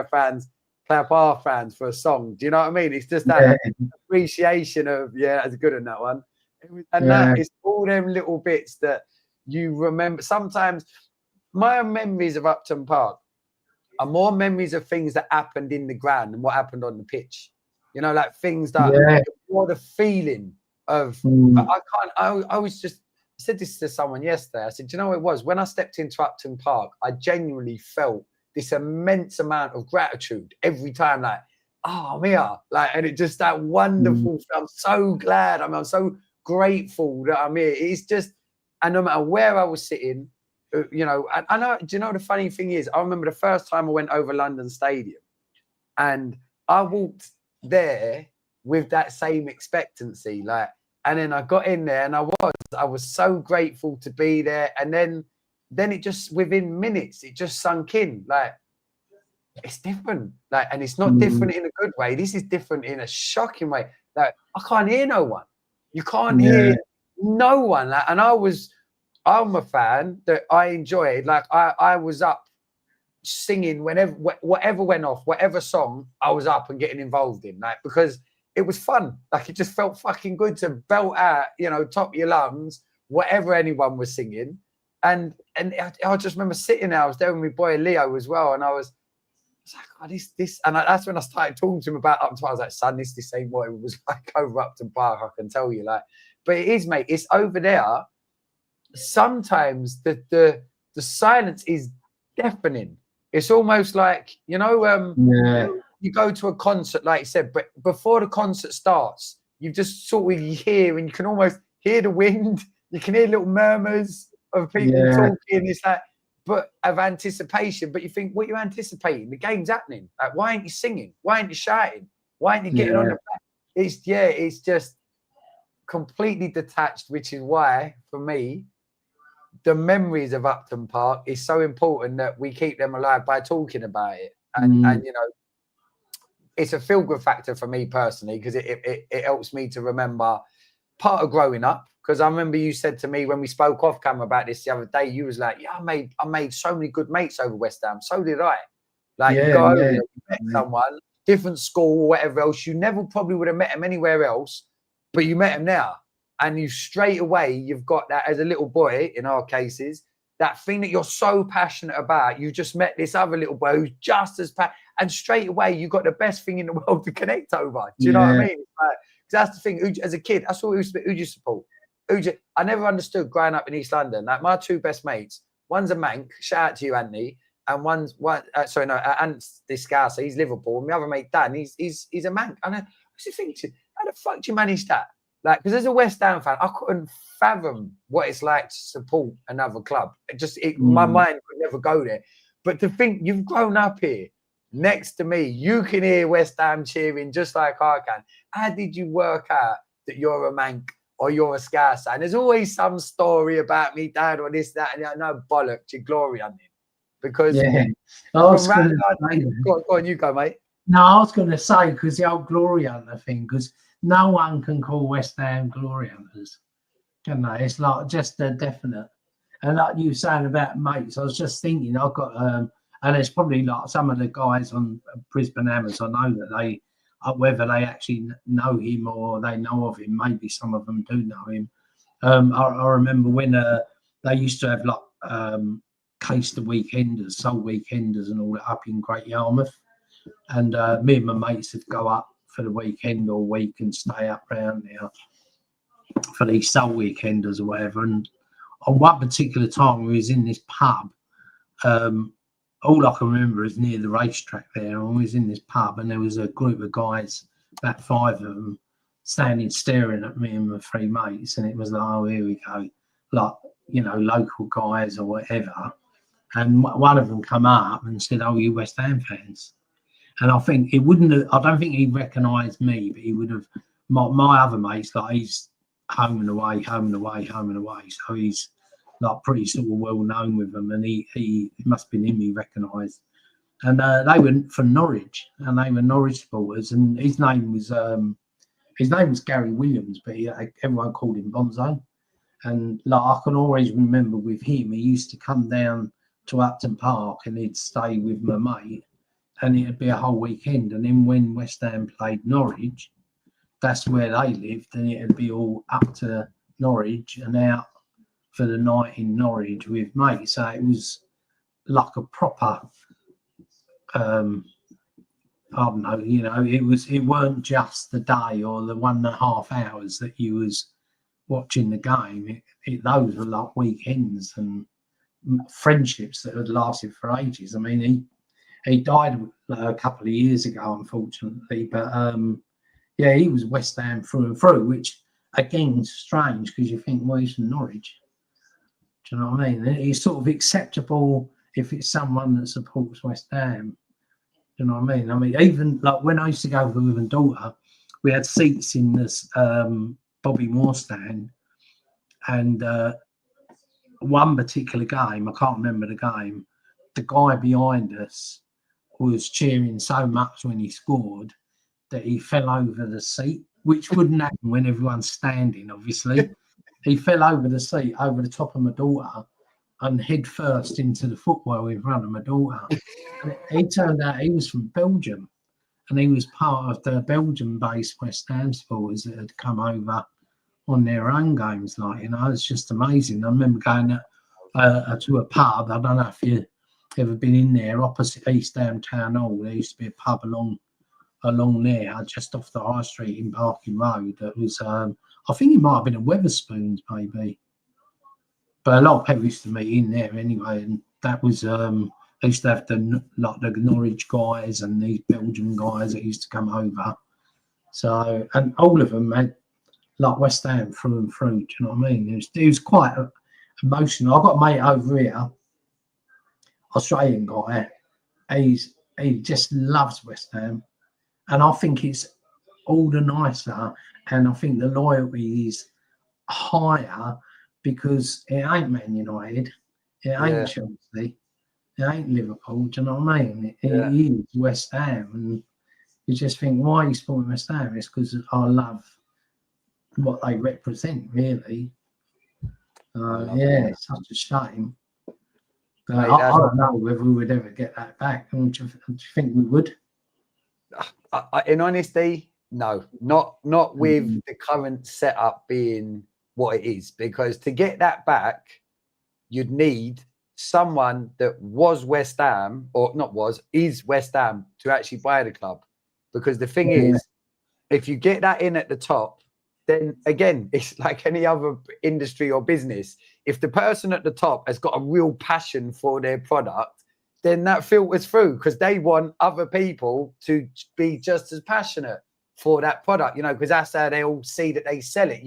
fans clap our fans for a song. Do you know what I mean? It's just that appreciation of that's good in that one. And that is all them little bits that you remember. Sometimes my memories of Upton Park are more memories of things that happened in the ground than what happened on the pitch. You know, like things that more the feeling of I was just said this to someone yesterday. I said, do you know what it was? When I stepped into Upton Park, I genuinely felt this immense amount of gratitude every time, like, oh, I'm here. Like, and it just that wonderful. I'm so glad. I'm so grateful that I'm here. It's just, and no matter where I was sitting, you know, I know, do you know the funny thing is, I remember the first time I went over London Stadium and I walked there with that same expectancy, like, and then I got in there and I was so grateful to be there. And then it just, within minutes, it just sunk in. Like, it's different. Like, and it's not different in a good way. This is different in a shocking way. Like, I can't hear no one. You can't hear no one. Like, and I'm a fan that I enjoyed. Like, I was up singing whatever went off, whatever song I was up and getting involved in. Like, because it was fun. Like, it just felt fucking good to belt out, you know, top of your lungs, whatever anyone was singing. And I just remember sitting there. I was there with my boy Leo as well, and I was like, oh, this, and that's when I started talking to him about Upton. I was like, son, this ain't what it was like over Upton Park. I can tell you, like, but it is, mate. It's over there. Sometimes the silence is deafening. It's almost like, you know, you go to a concert, like you said, but before the concert starts, you just sort of hear, and you can almost hear the wind. You can hear little murmurs of people talking. It's like, but of anticipation. But you think, what are you anticipating? The game's happening. Like, why aren't you singing? Why aren't you shouting? Why aren't you getting on the back? It's just completely detached, which is why, for me, the memories of Upton Park is so important that we keep them alive by talking about it. And you know, it's a feel-good factor for me personally, because it helps me to remember part of growing up. Because I remember you said to me when we spoke off camera about this the other day, you was like, yeah, I made so many good mates over West Ham. So did I. Like, you go over there, you met someone, different school or whatever else. You never probably would have met him anywhere else, but you met him now. And you straight away, you've got that as a little boy, in our cases, that thing that you're so passionate about. You just met this other little boy who's just as passionate. And straight away, you got the best thing in the world to connect over. Do you know what I mean? Like, that's the thing. As a kid, I saw who'd you support? I never understood growing up in East London. Like, my two best mates, one's a Manc, shout out to you, Anthony, and Ant's this guy, so he's Liverpool. And my other mate, Dan, he's a Manc. And I was thinking, how the fuck do you manage that? Like, because as a West Ham fan, I couldn't fathom what it's like to support another club. My mind could never go there. But to think you've grown up here next to me, you can hear West Ham cheering just like I can. How did you work out that you're a Manc or you're a Scouse? And there's always some story about me, Dad, or this, that, and that. No, bollocks, you're glory on it. Because go on, you go, mate. No, I was going to say, because the old glory hunter thing, because no one can call West Ham glory hunters, can they? It's like just a definite. And like you saying about mates, I was just thinking, I've got, and it's probably like some of the guys on Brisbane Hammers, I know that they, whether they actually know him or they know of him, maybe some of them do know him. I remember when they used to have like taster weekenders, soul weekenders, and all that up in Great Yarmouth. And me and my mates would go up for the weekend or week and stay up round there for these soul weekenders or whatever. And on one particular time, we was in this pub. All I can remember is near the racetrack there. And we was in this pub, and there was a group of guys, about 5 of them, standing staring at me and my 3 mates. And it was like, oh, here we go, like, you know, local guys or whatever. And one of them come up and said, "Oh, you West Ham fans?" And I think it wouldn't have, I don't think he recognised me, but he would have, my other mates, like, he's home and away, home and away, home and away. So he's like pretty sort of well known with them, and he must have been him he recognised. And they went from Norwich, and they were Norwich supporters, and his name was Gary Williams, but everyone called him Bonzo. And like, I can always remember with him, he used to come down to Upton Park and he'd stay with my mate, and it'd be a whole weekend. And then when West Ham played Norwich, that's where they lived, and it'd be all up to Norwich and out for the night in Norwich with mates. So it was like a proper, I don't know, you know, it weren't just the day or the 1.5 hours that you was watching the game. Those were like weekends and friendships that had lasted for ages. I mean, he died a couple of years ago, unfortunately, but yeah, he was West Ham through and through, which again is strange because you think, well, he's from Norwich. Do you know what I mean? It's sort of acceptable if it's someone that supports West Ham. Do you know what I mean? I mean, even like when I used to go with my daughter, we had seats in this Bobby Moore stand, and one particular game, I can't remember the game, the guy behind us was cheering so much when he scored that he fell over the seat, which wouldn't happen when everyone's standing, obviously. He fell over the seat, over the top of my daughter, and head first into the footwell in front of my daughter. And it turned out he was from Belgium, and he was part of the Belgian-based West Ham supporters that had come over on their own games. Like, you know, it's just amazing. I remember going to a pub. I don't know if you've ever been in there, opposite East Ham Town Hall. There used to be a pub along there, just off the High Street in Barking Road. That was, I think it might have been a Weatherspoons, maybe. But a lot of people used to meet in there anyway, and that was they used to have the Norwich guys and these Belgian guys that used to come over. So, and all of them had like West Ham through and through. Do you know what I mean? It was quite emotional. I've got a mate over here, Australian guy. He just loves West Ham, and I think it's all the nicer, and I think the loyalty is higher because it ain't Man United, it ain't Chelsea, it ain't Liverpool. Do you know what I mean? It is West Ham, and you just think, why are you supporting West Ham? It's because I love what they represent, really. It's such a shame. I don't know whether we would ever get that back. Do you think we would? In honesty, no, not with the current setup being what it is, because to get that back, you'd need someone that was West Ham, or is West Ham, to actually buy the club. Because the thing is, if you get that in at the top, then again, it's like any other industry or business. If the person at the top has got a real passion for their product, then that filters through, because they want other people to be just as passionate for that product, you know, because that's how they all see that they sell it.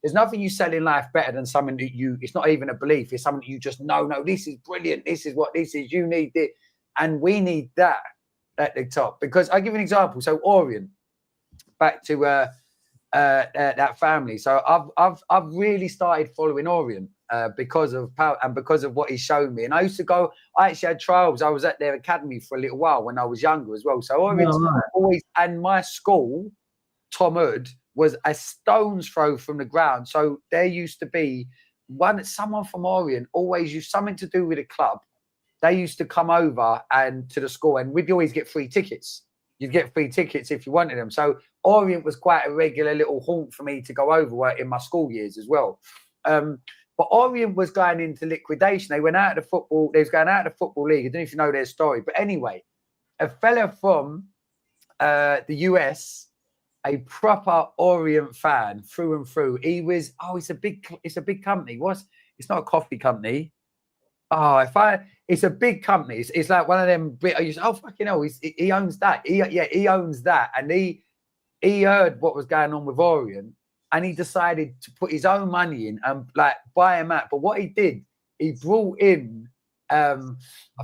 There's nothing you sell in life better than something that it's not even a belief, it's something that you just know, no, this is brilliant, this is what this is, you need it. And we need that at the top. Because I'll give you an example. So Orient, back to that family. So I've really started following Orient because of Power and because of what he showed me. And I actually had trials. I was at their academy for a little while when I was younger as well. So Orient always, and my school, Tom Hood, was a stone's throw from the ground. So there used to be someone from Orient always used something to do with a club. They used to come over and to the school, and we'd always get free tickets. You'd get free tickets if you wanted them. So Orient was quite a regular little haunt for me to go over in my school years as well. But But Orient was going into liquidation. They went out of the football. They was going out of the football league. I don't know if you know their story, but anyway, a fella from the US, a proper Orient fan through and through. He was, it's a big company. It's not a coffee company. It's a big company. It's like one of them. Fucking hell, he owns that. He owns that, and he heard what was going on with Orient, and he decided to put his own money in and like buy him out. But what he did, he brought in, I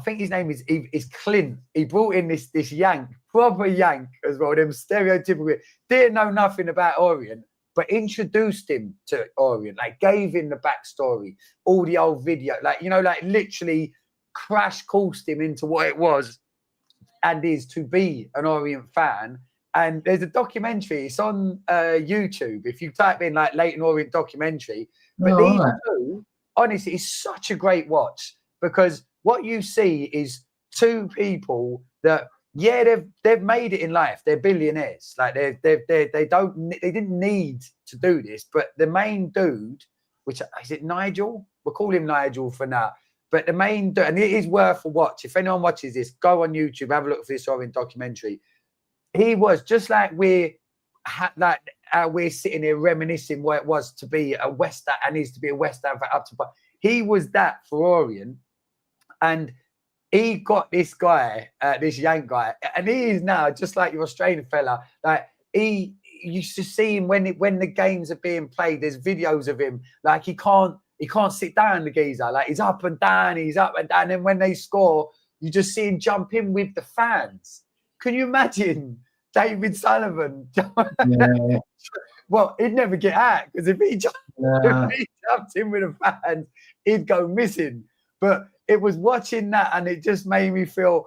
think his name is Clint. He brought in this Yank, proper Yank as well. Them stereotypical, didn't know nothing about Orient, but introduced him to Orient, like gave him the backstory, all the old video, like, you know, like literally crash coursed him into what it was and is to be an Orient fan. And there's a documentary, it's on YouTube. If you type in like Leighton Orient documentary, but these two, honestly, it's such a great watch, because what you see is two people that, they've made it in life. They're billionaires. Like they didn't need to do this. But the main dude, which is it Nigel? We'll call him Nigel for now. But the main dude, and it is worth a watch. If anyone watches this, go on YouTube, have a look for this Orient documentary. He was just like we're sitting here reminiscing what it was to be a West Ham and is to be a West Ham for Upton. But he was that for Orient, and he got this guy, this Yank guy, and he is now just like your Australian fella. Like he used to see him when the games are being played. There's videos of him like he can't sit down. The geezer, like he's up and down. And when they score, you just see him jump in with the fans. Can you imagine David Sullivan? Yeah. Well, he'd never get out, because if he jumped in with the fans, he'd go missing. But it was watching that, and it just made me feel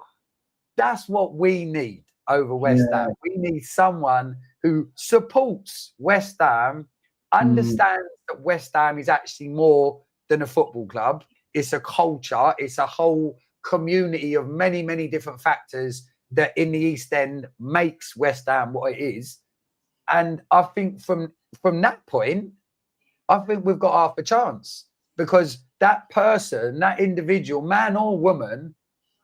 that's what we need over West Ham. We need someone who supports West Ham, understands that West Ham is actually more than a football club. It's a culture. It's a whole community of many, many different factors that in the East End makes West Ham what it is. And I think from that point, I think we've got half a chance, because that person, that individual, man or woman,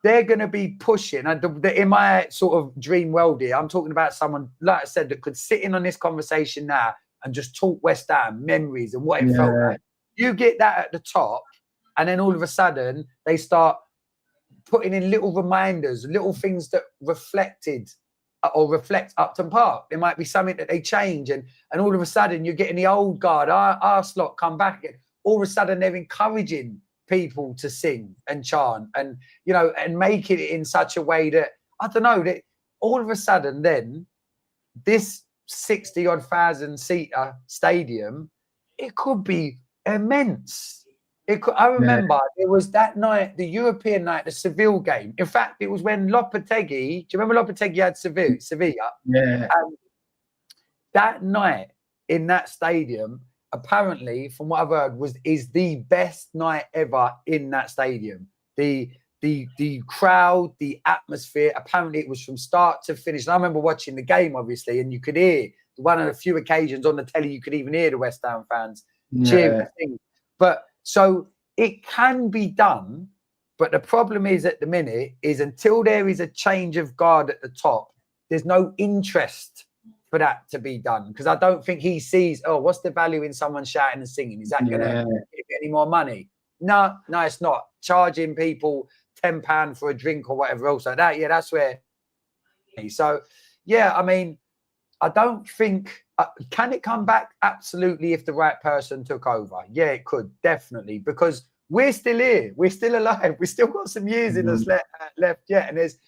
they're going to be pushing. And in my sort of dream world here, I'm talking about someone, like I said, that could sit in on this conversation now and just talk West Ham memories and what it felt like. You get that at the top, and then all of a sudden they start putting in little reminders, little things that reflect Upton Park. There might be something that they change, and all of a sudden you're getting the old guard, our slot come back again. All of a sudden they're encouraging people to sing and chant and, you know, and making it in such a way that, I don't know, that all of a sudden then this 60-odd thousand seater stadium, it could be immense. I remember it was that night, the European night, the Seville game. In fact, it was when Lopetegui, do you remember Lopetegui had Sevilla? Yeah. And that night in that stadium, apparently, from what I've heard, is the best night ever in that stadium. The crowd, the atmosphere, apparently it was from start to finish. And I remember watching the game, obviously, and you could hear, one of the few occasions on the telly, you could even hear the West Ham fans cheering. But so it can be done, but the problem is at the minute is until there is a change of guard at the top, there's no interest for that to be done, because I don't think he sees, what's the value in someone shouting and singing? Is that going to give any more money? No, it's not. Charging people £10 for a drink or whatever else like that, that's where. So, I mean, I don't think, can it come back? Absolutely, if the right person took over. Yeah, it could, definitely, because we're still here. We're still alive. We've still got some years in us left yet. And there's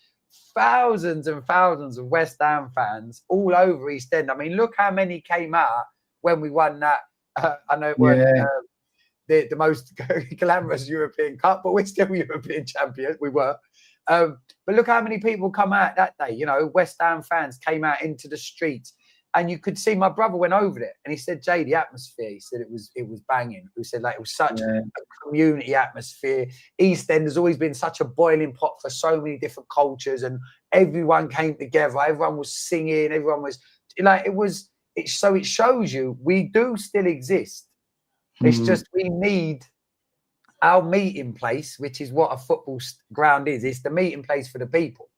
thousands and thousands of West Ham fans all over East End. I mean, look how many came out when we won that. I know it weren't the most glamorous European Cup, but we're still European champions. We were. But look how many people come out that day. You know, West Ham fans came out into the streets. And you could see, my brother went over it and he said, Jay, the atmosphere, he said it was banging. He said, like, it was such a community atmosphere. East End has always been such a boiling pot for so many different cultures, and everyone came together. Everyone was singing. Everyone was like, so it shows you we do still exist. It's just we need our meeting place, which is what a football ground is. It's the meeting place for the people.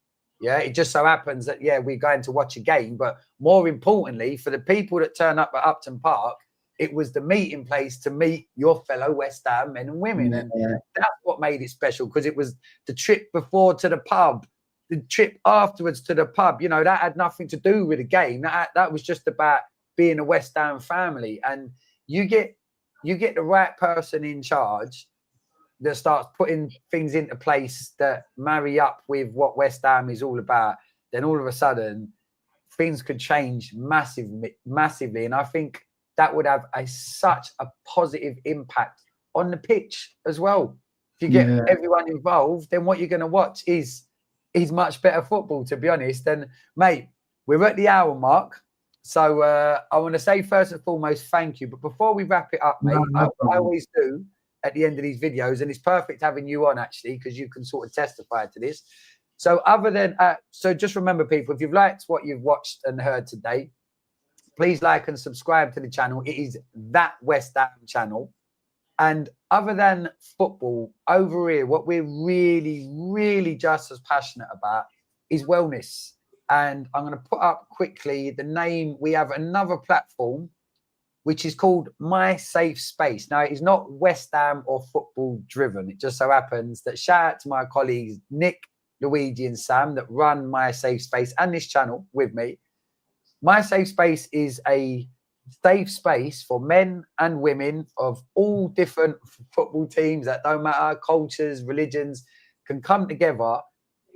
Yeah, it just so happens that, yeah, we're going to watch a game. But more importantly, for the people that turn up at Upton Park, it was the meeting place to meet your fellow West Ham men and women. And that's what made it special, because it was the trip before to the pub, the trip afterwards to the pub. You know, that had nothing to do with the game. That was just about being a West Ham family. And you get the right person in charge that starts putting things into place that marry up with what West Ham is all about, then all of a sudden things could change massively. And I think that would have such a positive impact on the pitch as well. If you get everyone involved, then what you're going to watch is much better football, to be honest. And mate, we're at the hour mark. So I want to say first and foremost, thank you. But before we wrap it up, mate, I always do at the end of these videos, and it's perfect having you on, actually, because you can sort of testify to this. So other than so just remember, people, if you've liked what you've watched and heard today, please like and subscribe to the channel. It is That West Ham channel. And other than football, over here, what we're really, really just as passionate about is wellness. And I'm going to put up quickly the name. We have another platform which is called My Safe Space. Now, it is not West Ham or football driven. It just so happens that, shout out to my colleagues, Nick, Luigi and Sam, that run My Safe Space and this channel with me. My Safe Space is a safe space for men and women of all different football teams, that don't matter, cultures, religions, can come together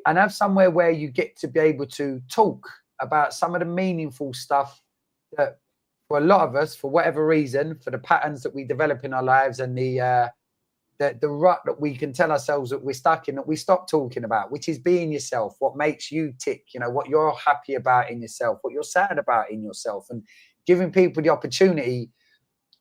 and have somewhere where you get to be able to talk about some of the meaningful stuff that, for a lot of us, for whatever reason, for the patterns that we develop in our lives and the rut that we can tell ourselves that we're stuck in, that we stop talking about, which is being yourself, what makes you tick, you know, what you're happy about in yourself, what you're sad about in yourself, and giving people the opportunity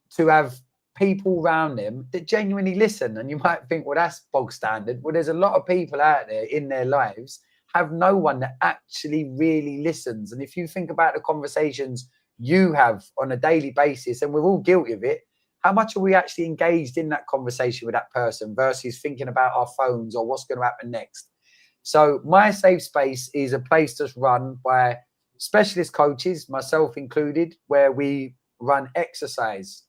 to have people around them that genuinely listen. And you might think, well, that's bog standard. Well, there's a lot of people out there in their lives have no one that actually really listens. And if you think about the conversations you have on a daily basis, and we're all guilty of it, how much are we actually engaged in that conversation with that person versus thinking about our phones or what's going to happen next? So My Safe Space is a place that's run by specialist coaches, myself included, where we run exercise,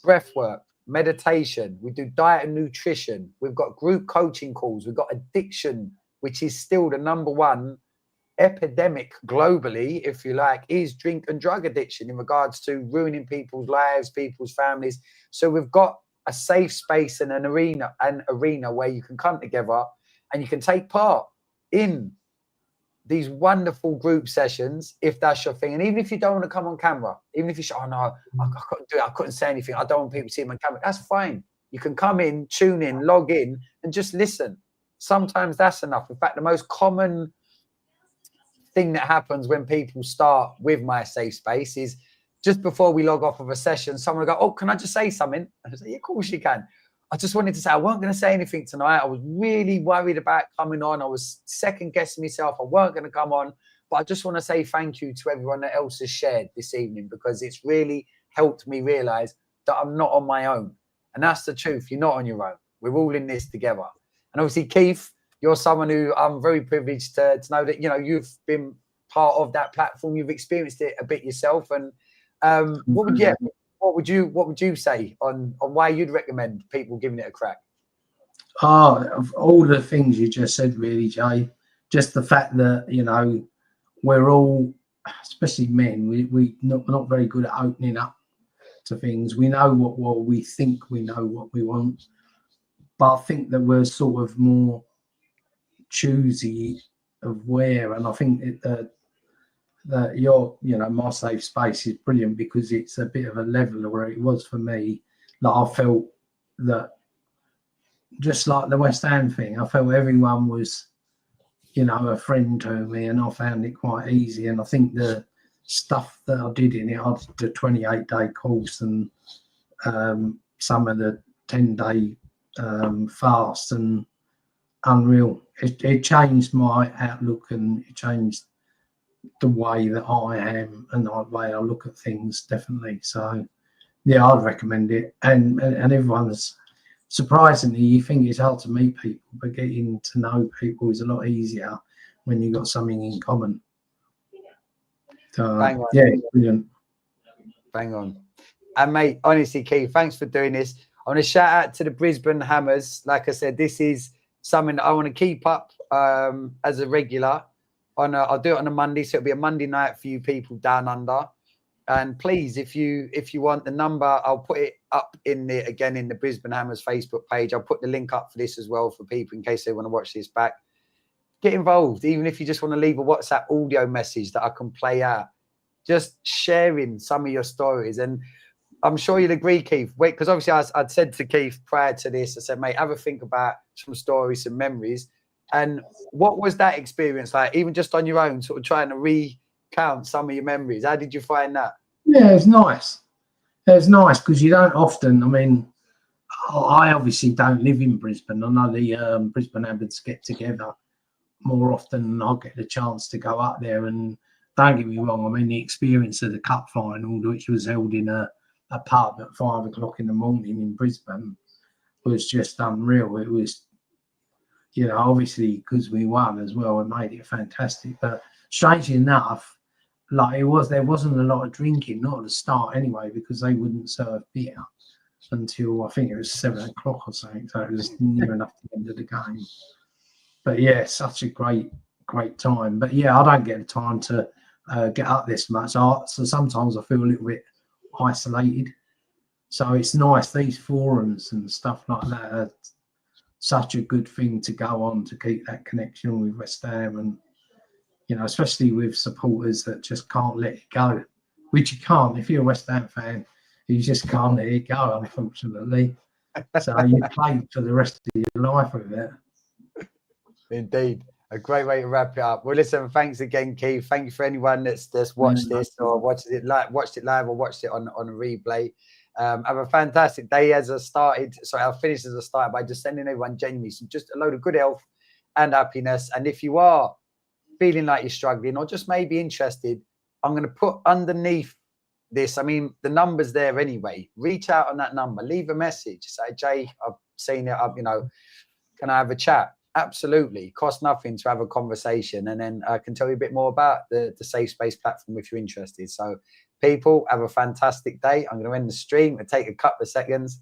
breath work, meditation. We do diet and nutrition. We've got group coaching calls. We've got addiction, which is still the #1 epidemic globally, if you like, is drink and drug addiction in regards to ruining people's lives, people's families. So we've got a safe space and an arena where you can come together and you can take part in these wonderful group sessions, if that's your thing. And even if you don't want to come on camera, even if you say, oh no, I couldn't do it, I couldn't say anything, I don't want people to see me on camera, that's fine. You can come in, tune in, log in, and just listen. Sometimes that's enough. In fact, the most common thing that happens when people start with My Safe Space is just before we log off of a session, someone will go, oh, can I just say something? And I say, yeah, of course you can. I just wanted to say, I wasn't going to say anything tonight. I was really worried about coming on. I was second guessing myself. I weren't going to come on, but I just want to say thank you to everyone that else has shared this evening, because it's really helped me realize that I'm not on my own. And that's the truth. You're not on your own. We're all in this together. And obviously, Keith, you're someone who I'm very privileged to know that, you know, you've been part of that platform. You've experienced it a bit yourself. And what would you say on why you'd recommend people giving it a crack? Of all the things you just said, really, Jay, just the fact that, you know, we're all, especially men, we're not very good at opening up to things. We know what we think we know what we want, but I think that we're sort of more choosy of where. And I think that your, you know, My Safe Space is brilliant because it's a bit of a leveler where it was for me. Like, I felt that, just like the West Ham thing, I felt everyone was, you know, a friend to me, and I found it quite easy. And I think the stuff that I did in it, I did the 28-day course and some of the 10-day fast, and unreal. It changed my outlook, and it changed the way that I am and the way I look at things, definitely. So Yeah, I'd recommend it. And everyone's surprisingly, you think it's hard to meet people, but getting to know people is a lot easier when you've got something in common. So Bang on. yeah, it's brilliant. Bang on. And mate, honestly, Keith, thanks for doing this. I want to shout out to the Brisbane Hammers. Like I said, this is something that I want to keep up as a regular. I'll do it on a Monday, so it'll be a Monday night for you people down under. And please, if you want the number, I'll put it up in the Brisbane Hammers Facebook page. I'll put the link up for this as well for people in case they want to watch this back. Get involved, even if you just want to leave a WhatsApp audio message that I can play out. Just sharing some of your stories. And I'm sure you'll agree, Keith. Wait, because obviously I'd said to Keith prior to this, I said, mate, have a think about some stories, some memories. And what was that experience like, even just on your own, sort of trying to recount some of your memories? How did you find that? Yeah, it's nice. It's nice because you don't often, I mean, I obviously don't live in Brisbane. I know the Brisbane Abbots get together more often than I get the chance to go up there. And don't get me wrong, I mean, the experience of the cup final, which was held in a pub at 5 o'clock in the morning in Brisbane, was just unreal. It was, you know, obviously because we won as well, it made it fantastic. But strangely enough, like there wasn't a lot of drinking, not at the start anyway, because they wouldn't serve beer until I think it was 7 o'clock or something. So it was near enough to the end of the game. But yeah, such a great time. But yeah, I don't get the time to get up this much. So sometimes I feel a little bit isolated. So it's nice, these forums and stuff like that are such a good thing to go on to keep that connection with West Ham, and you know, especially with supporters that just can't let it go, which you can't if you're a West Ham fan. You just can't let it go, unfortunately. So you play for the rest of your life with it. Indeed. A great way to wrap it up. Well, listen, thanks again, Keith. Thank you for anyone that's watched this or watched it live or watched it on a replay. Have a fantastic day. I'll finish as I started by just sending everyone genuinely just a load of good health and happiness. And if you are feeling like you're struggling or just maybe interested, I'm going to put underneath this, I mean, the number's there anyway. Reach out on that number, leave a message. Say, Jay, I've seen it up, you know, can I have a chat? Absolutely. Cost nothing to have a conversation. And then I can tell you a bit more about the Safe Space platform if you're interested. So people, have a fantastic day. I'm going to end the stream. It'll take a couple of seconds.